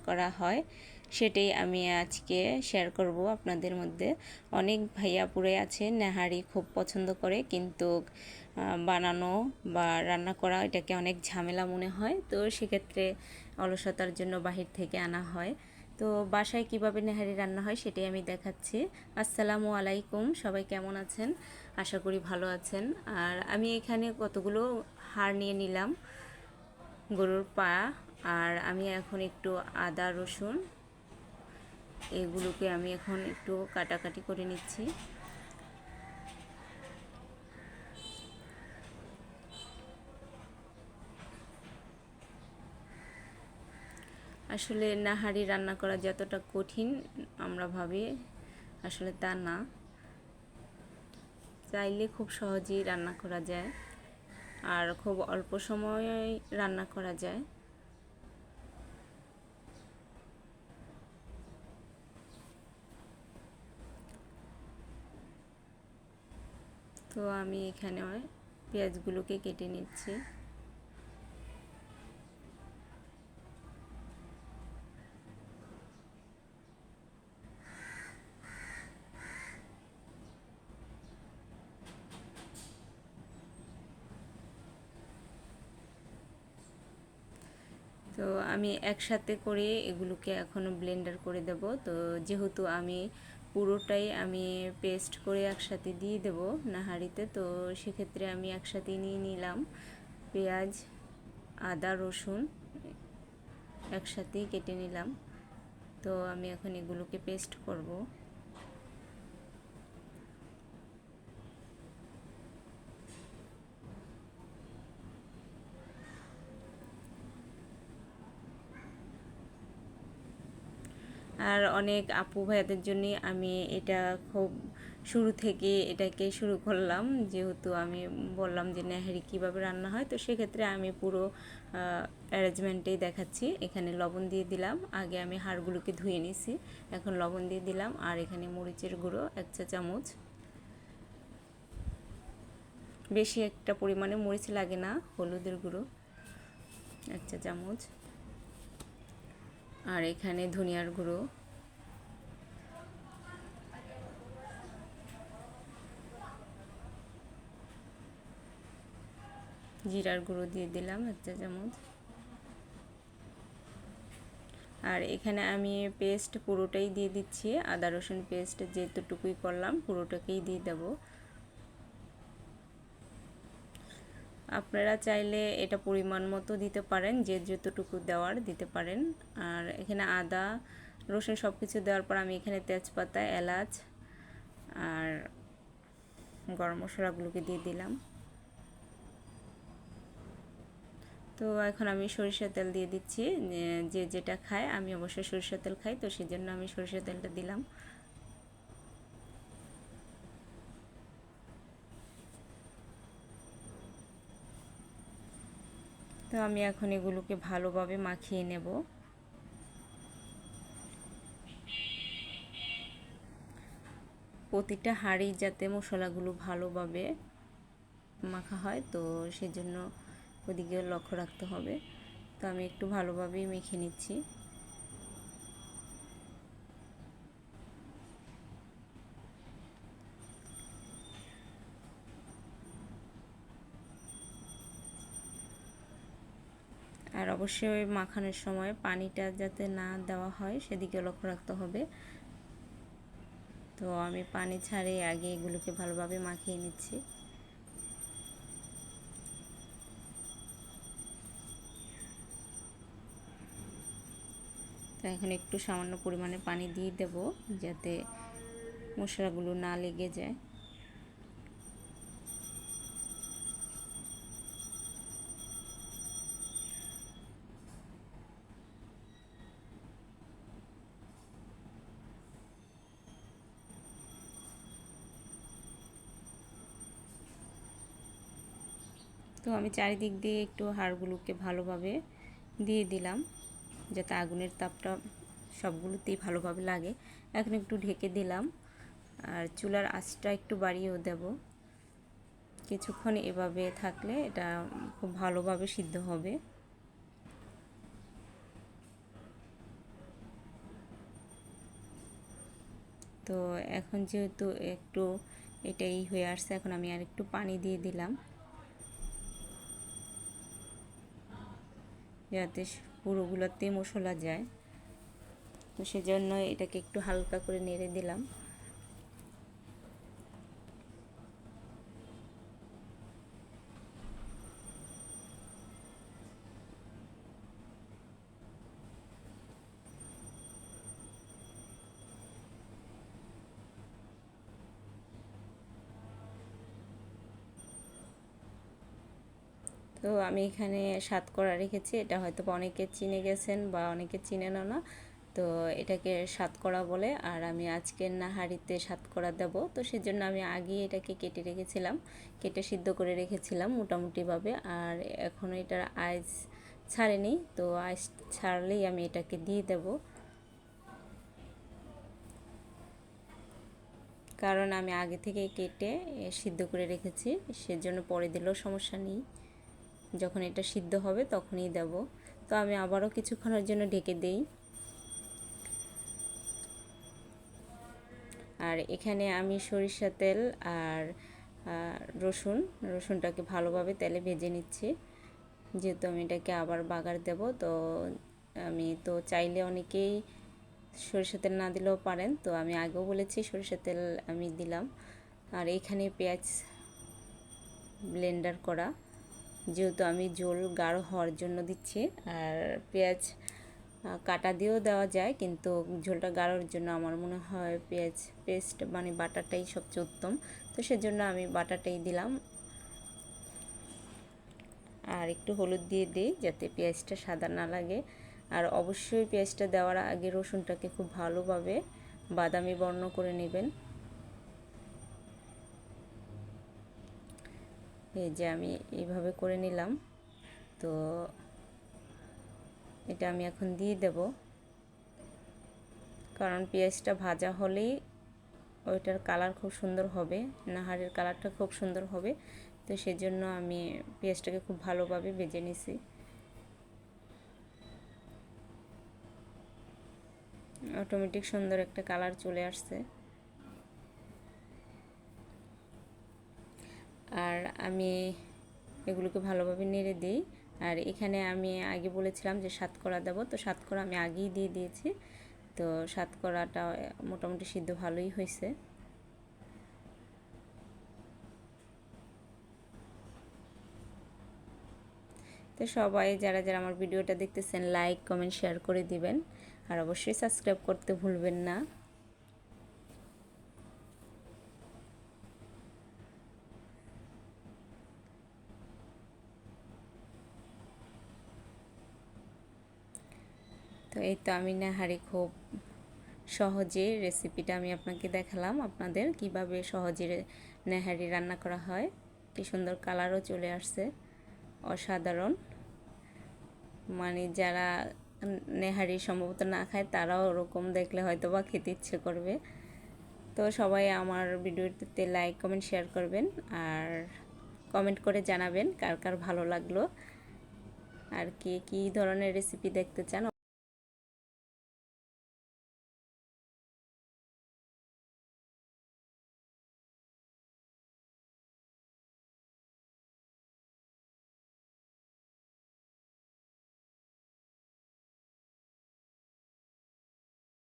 করা হয় সেটাই আমি আজকে শেয়ার করব আপনাদের মধ্যে। অনেক ভাইয়াপুরে আছে নেহারি খুব পছন্দ করে, কিন্তু বানানো বা রান্না করা এটাকে অনেক ঝামেলা মনে হয়, তো সেক্ষেত্রে অলসতার জন্য বাহির থেকে আনা হয়। তো বাসায় কিভাবে নেহারি রান্না হয় সেটাই আমি দেখাচ্ছি। আসসালামু আলাইকুম, সবাই কেমন আছেন? আশা করি ভালো আছেন। আর আমি এখানে কতগুলো হাড় নিয়ে নিলাম গরুর পা, আর আমি এখন একটু আদা রসুন এগুলোকে আমি এখন একটু কাটাকাটি করে নিচ্ছি। আসলে নাহারি রান্না করা যতটা কঠিন আমরা ভাবি, আসলে তা না। চাইলে খুব সহজেই রান্না করা যায় আর খুব অল্প সময়ে রান্না করা যায়। তো আমি এখানে পেঁয়াজগুলোকে কেটে নিচ্ছি। তো আমি একসাথে করে এগুলোকে এখনও ব্লেন্ডার করে দেব। তো যেহেতু আমি পুরোটাই আমি পেস্ট করে একসাথে দিয়ে দেব নাহারিতে, তো সেক্ষেত্রে আমি একসাথে নিয়ে নিলাম পেঁয়াজ, আদা, রসুন একসাথেই কেটে নিলাম। তো আমি এখন এগুলোকে পেস্ট করব। আর অনেক আপু ভাইয়াদের জন্যে আমি এটা খুব শুরু থেকে এটাকে শুরু করলাম, যেহেতু আমি বললাম যে নেহারি কীভাবে রান্না হয়, তো সেক্ষেত্রে আমি পুরো অ্যারেঞ্জমেন্টেই দেখাচ্ছি। এখানে লবণ দিয়ে দিলাম, আগে আমি হাড়গুলোকে ধুয়ে নিছি, এখন লবণ দিয়ে দিলাম। আর এখানে মরিচের গুঁড়ো 1 চা চামচ, বেশি একটা পরিমাণে মরিচ লাগে না। হলুদের গুঁড়ো 1 চা চামচ, আর এখানে ধনিয়ার গুঁড়ো, জিরার গুঁড়ো দিয়ে দিলাম 1 চা চামচ। আর এখানে আমি পেস্ট পুরোটাই দিয়ে দিচ্ছি, আদা রসুন পেস্ট যেতটুকুই করলাম পুরোটাকেই দিয়ে দেব। আপনারা চাইলে এটা পরিমাণ মতো দিতে পারেন, যে যতটুকু দেওয়ার দিতে পারেন। আর এখানে আদা রসুন সব কিছু দেওয়ার পর আমি এখানে তেজপাতা, এলাচ আর গরম মশলাগুলোকে দিয়ে দিলাম। তো এখন আমি সরিষার তেল দিয়ে দিচ্ছি, যে যেটা খায়, আমি অবশ্যই সরিষার তেল খাই, তো সেই জন্য আমি সরিষার তেলটা দিলাম। তো আমি এখন এগুলোকে ভালোভাবে মাখিয়ে নেব। প্রতিটা হাঁড়ি যাতে মশলাগুলো ভালোভাবে মাখা হয়, তো সেজন্য ওদিকে লক্ষ্য রাখতে হবে। তো আমি একটু ভালোভাবেই মেখে নিচ্ছি। আর অবশ্যই মাখানোর সময় পানিটা যাতে না দেওয়া হয় সেদিকে লক্ষ্য রাখতে হবে। তো আমি পানি ছাড়িয়ে আগে এগুলোকে ভালোভাবে মাখিয়ে নিচ্ছি। তো এখন একটু সামান্য পরিমাণে পানি দিয়ে দেব, যাতে মশলাগুলো না লেগে যায়। তো আমি চারিদিক দিয়ে একটু হাড়গুলোকে ভালোভাবে দিয়ে দিলাম, যাতে আগুনের তাপটা সবগুলোতেই ভালোভাবে লাগে। এখন একটু ঢেকে দিলাম, আর চুলার আঁচটা একটু বাড়িয়েও দেব। কিছুক্ষণ এভাবে থাকলে এটা খুব ভালোভাবে সিদ্ধ হবে। তো এখন যেহেতু একটু এটাই হয়ে আসছে, এখন আমি আর একটু পানি দিয়ে দিলাম যাতে পুরোগুলোতে মশলা যায়। তো সেজন্য এটাকে একটু হালকা করে নেড়ে দিলাম। তো আমি এখানে সাতকরা রেখেছি, এটা হয়তো অনেকে চিনে গেছেন বা অনেকে চিনেন না। তো এটাকে সাতকরা বলে, আর আমি আজকের নাহারিতে সাতকরা দেব। তো সেজন্য আমি আগেই এটাকে কেটে রেখেছিলাম, কেটে সিদ্ধ করে রেখেছিলাম মোটামুটিভাবে। আর এখনও এটার আইস ছাড়েনি, তো আইস ছাড়লেই আমি এটাকে দিয়ে দেব, কারণ আমি আগে থেকে কেটে সিদ্ধ করে রেখেছি। সেজন্য পরে দিলেও সমস্যা নেই, যখন এটা সিদ্ধ হবে তখনই দেব। তো আমি আবারও কিছুক্ষণের জন্য ঢেকে দেই। আর এখানে আমি সরিষা তেল আর রসুনটাকে ভালোভাবে তেলে ভেজে নিচ্ছি, যেহেতু আমি এটাকে আবার বাগার দেব। তো আমি তো চাইলে অনেকেই সরিষা তেল না দিলেও পারেন, তো আমি আগেও বলেছি সরিষা তেল আমি দিলাম। আর এখানে পেঁয়াজ ব্লেন্ডার করা, যেহেতু আমি ঝোল গাঢ় হওয়ার জন্য দিচ্ছি। আর পেঁয়াজ কাটা দিয়েও দেওয়া যায়, কিন্তু ঝোলটা গাঢ়র জন্য আমার মনে হয় পেঁয়াজ পেস্ট মানে বাটাটাই সবচেয়ে উত্তম। তো সেজন্য আমি বাটাটাই দিলাম। আর একটু হলুদ দিয়ে দিই যাতে পেঁয়াজটা সাদা না লাগে। আর অবশ্যই পেঁয়াজটা দেওয়ার আগে রসুনটাকে খুব ভালোভাবে বাদামি বর্ণ করে নেবেন। এই যে আমি এইভাবে করে নিলাম। তো এটা আমি এখন দিয়ে দেব, কারণ পেঁয়াজটা ভাজা হলেই ওইটার কালার খুব সুন্দর হবে, নাহারের কালারটা খুব সুন্দর হবে। তো সেজন্য আমি পেঁয়াজটাকে খুব ভালোভাবে ভেজে নিছি। অটোমেটিক সুন্দর একটা কালার চলে আসছে। আর আমি এগুলোকে ভালোভাবে নেড়ে দিই। আর এখানে আমি আগে বলেছিলাম যে সাতকরা দেবো, তো সাতকরা আমি আগেই দিয়ে দিয়েছি। তো সাতকরাটা মোটামুটি সিদ্ধ ভালোই হয়েছে। তো সবাই যারা যারা আমার ভিডিওটা দেখতেছেন লাইক কমেন্ট শেয়ার করে দিবেন, আর অবশ্যই সাবস্ক্রাইব করতে ভুলবেন না। তো এই তো আমি নাহারি খুব সহজে রেসিপিটা আমি আপনাকে দেখালাম, আপনাদের কিভাবে সহজে নেহারি রান্না করা হয়। কি সুন্দর কালারও চলে আসছে, অসাধারণ। মানে যারা নেহারি সম্ভবত না খায় তারাও ওরকম দেখলে হয়তো বা খেতে ইচ্ছে করবে। তো সবাই আমার ভিডিওটিতে লাইক কমেন্ট শেয়ার করবেন, আর কমেন্ট করে জানাবেন কার কার ভালো লাগলো, আর কে কী ধরনের রেসিপি দেখতে চান।